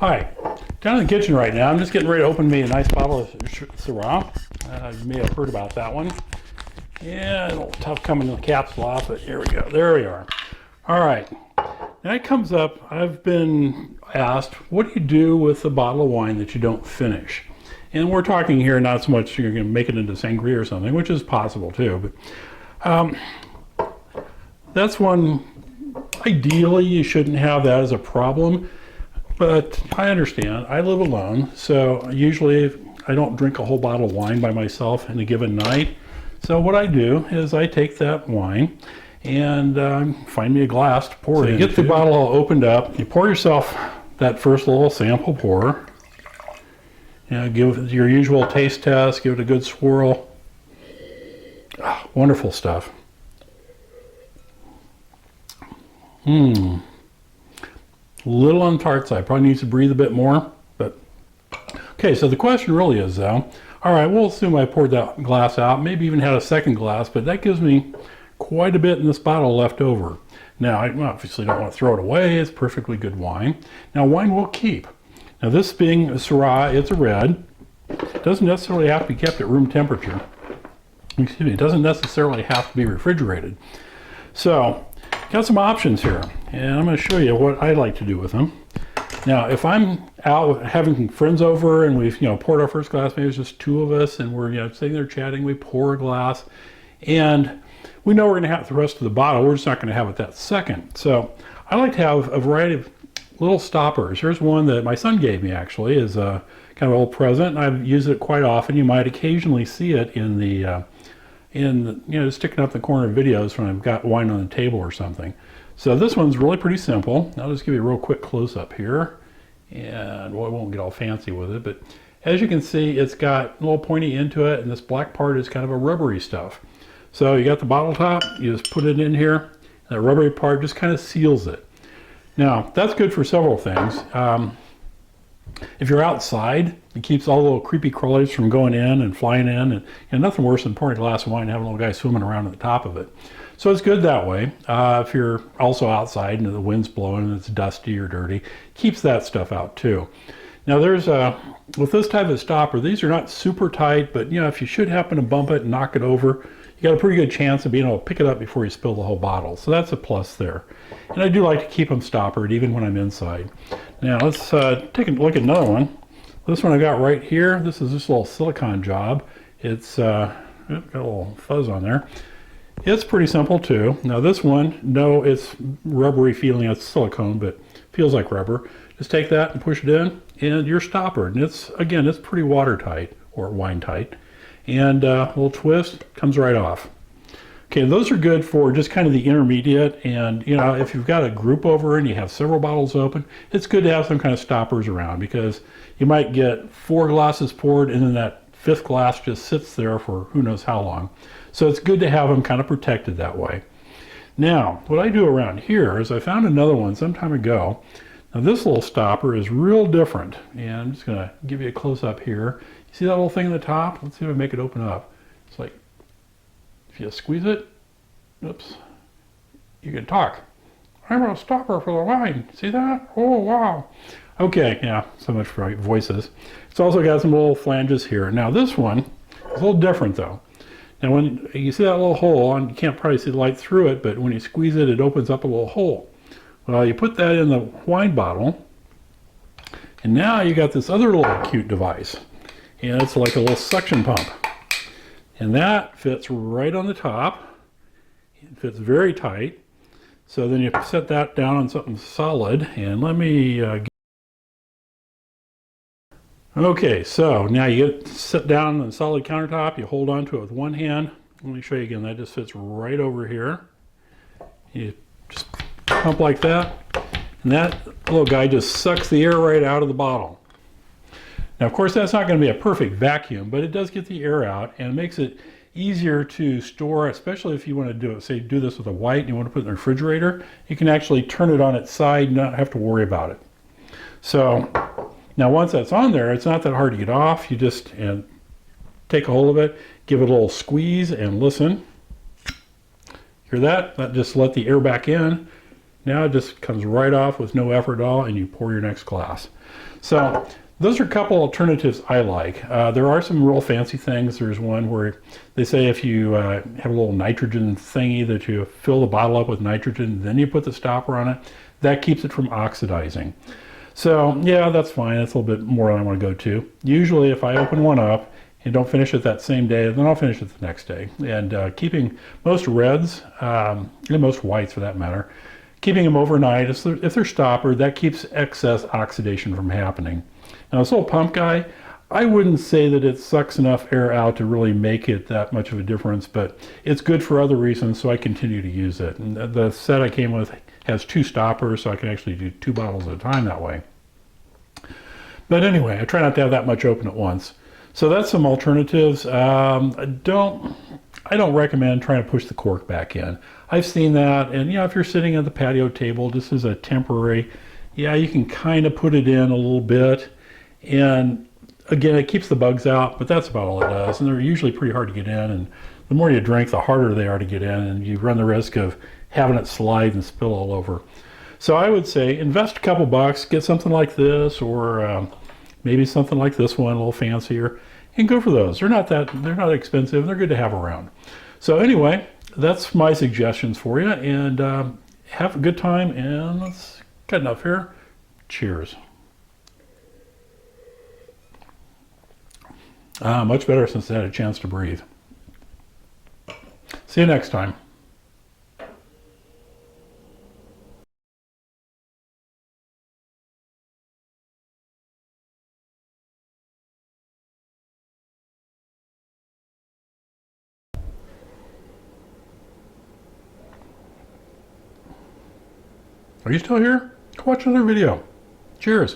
Hi, down in the kitchen right now. I'm just getting ready to open me a nice bottle of Syrah. You may have heard about that one. Yeah, a little tough coming to the capsule off, but here we go. There we are. All right. Now it comes up, I've been asked, what do you do with a bottle of wine that you don't finish? And we're talking here not so much you're going to make it into sangria or something, which is possible too, but that's one, ideally you shouldn't have that as a problem. But I understand. I live alone, so usually I don't drink a whole bottle of wine by myself in a given night. So what I do is I take that wine and find me a glass to pour it into. You get the bottle all opened up. You pour yourself that first little sample pour. You know, give it your usual taste test. Give it a good swirl. Oh, wonderful stuff. A little on the tart side, probably needs to breathe a bit more, but okay. So the question really is though, all right, we'll assume I poured that glass out, maybe even had a second glass, but that gives me quite a bit in this bottle left over. Now, I obviously don't want to throw it away. It's perfectly good wine. Now, wine will keep. Now, this being a Syrah, it's a red. It doesn't necessarily have to be kept at room temperature. Excuse me, it doesn't necessarily have to be refrigerated. So, got some options here, and I'm going to show you what I like to do with them. Now, if I'm out having friends over and we've poured our first glass, maybe it's just two of us, and we're sitting there chatting, we pour a glass, and we know we're going to have the rest of the bottle. We're just not going to have it that second. So I like to have a variety of little stoppers. Here's one that my son gave me actually, is a kind of old present, and I've used it quite often. You might occasionally see it in the sticking up in the corner of videos when I've got wine on the table or something. So this one's really pretty simple. I'll just give you a real quick close-up here, and well, I won't get all fancy with it, but as you can see, it's got a little pointy end to it, and this black part is kind of a rubbery stuff. So you got the bottle top, you just put it in here, and that rubbery part just kind of seals it. Now, that's good for several things. If you're outside, it keeps all the little creepy crawlies from going in and flying in, and nothing worse than pouring a glass of wine and having a little guy swimming around at the top of it. So it's good that way. If you're also outside and the wind's blowing and it's dusty or dirty, keeps that stuff out too. Now there's with this type of stopper, these are not super tight, but if you should happen to bump it and knock it over, you got a pretty good chance of being able to pick it up before you spill the whole bottle. So that's a plus there. And I do like to keep them stoppered even when I'm inside. Now let's take a look at another one. This one I got right here. This is this little silicone job. It's got a little fuzz on there. It's pretty simple too. Now this one, no, it's rubbery feeling. It's silicone, but feels like rubber. Just take that and push it in, and you're stoppered. And it's pretty watertight or wine tight. And a little twist, comes right off. Okay, those are good for just kind of the intermediate, and if you've got a group over and you have several bottles open, it's good to have some kind of stoppers around, because you might get 4 glasses poured and then that 5th glass just sits there for who knows how long. So it's good to have them kind of protected that way. Now, what I do around here is I found another one some time ago. Now this little stopper is real different, and I'm just going to give you a close-up here. You see that little thing at the top? Let's see if I make it open up. It's like, if you squeeze it, oops, you can talk. I'm a stopper for the wine. See that? Oh, wow. Okay, yeah, so much for voices. It's also got some little flanges here. Now this one is a little different though. Now when you see that little hole, and you can't probably see the light through it, but when you squeeze it, it opens up a little hole. Well, you put that in the wine bottle, and now you got this other little cute device. And it's like a little suction pump. And that fits right on the top. It fits very tight. So then you set that down on something solid, and let me okay, so now you sit down on a solid countertop, you hold on to it with one hand. Let me show you again, that just fits right over here. You just pump like that, and that little guy just sucks the air right out of the bottle. Now, of course, that's not going to be a perfect vacuum, but it does get the air out, and it makes it easier to store, especially if you want to do this with a white and you want to put it in the refrigerator. You can actually turn it on its side and not have to worry about it. So now once that's on there, it's not that hard to get off. You just take a hold of it, give it a little squeeze, and listen. Hear that? That just let the air back in. Now it just comes right off with no effort at all, and you pour your next glass. So those are a couple alternatives I like. There are some real fancy things. There's one where they say if you have a little nitrogen thingy that you fill the bottle up with nitrogen, then you put the stopper on it. That keeps it from oxidizing. So yeah, that's fine. That's a little bit more than I want to go to. Usually if I open one up and don't finish it that same day, then I'll finish it the next day. And keeping most reds, and most whites for that matter, keeping them overnight, if they're stoppered, that keeps excess oxidation from happening. Now this little pump guy, I wouldn't say that it sucks enough air out to really make it that much of a difference, but it's good for other reasons, so I continue to use it. And the set I came with has 2 stoppers, so I can actually do 2 bottles at a time that way. But anyway, I try not to have that much open at once. So that's some alternatives. I don't recommend trying to push the cork back in. I've seen that, and if you're sitting at the patio table, this is a temporary, you can kind of put it in a little bit, and again, it keeps the bugs out, but that's about all it does, and they're usually pretty hard to get in, and the more you drink, the harder they are to get in, and you run the risk of having it slide and spill all over. So I would say invest a couple bucks, get something like this, or maybe something like this one, a little fancier, and go for those. They're not expensive. They're good to have around. So anyway, that's my suggestions for you, and have a good time, and let's cut enough here. Cheers. Much better since I had a chance to breathe. See you next time. Are you still here? Go watch another video. Cheers.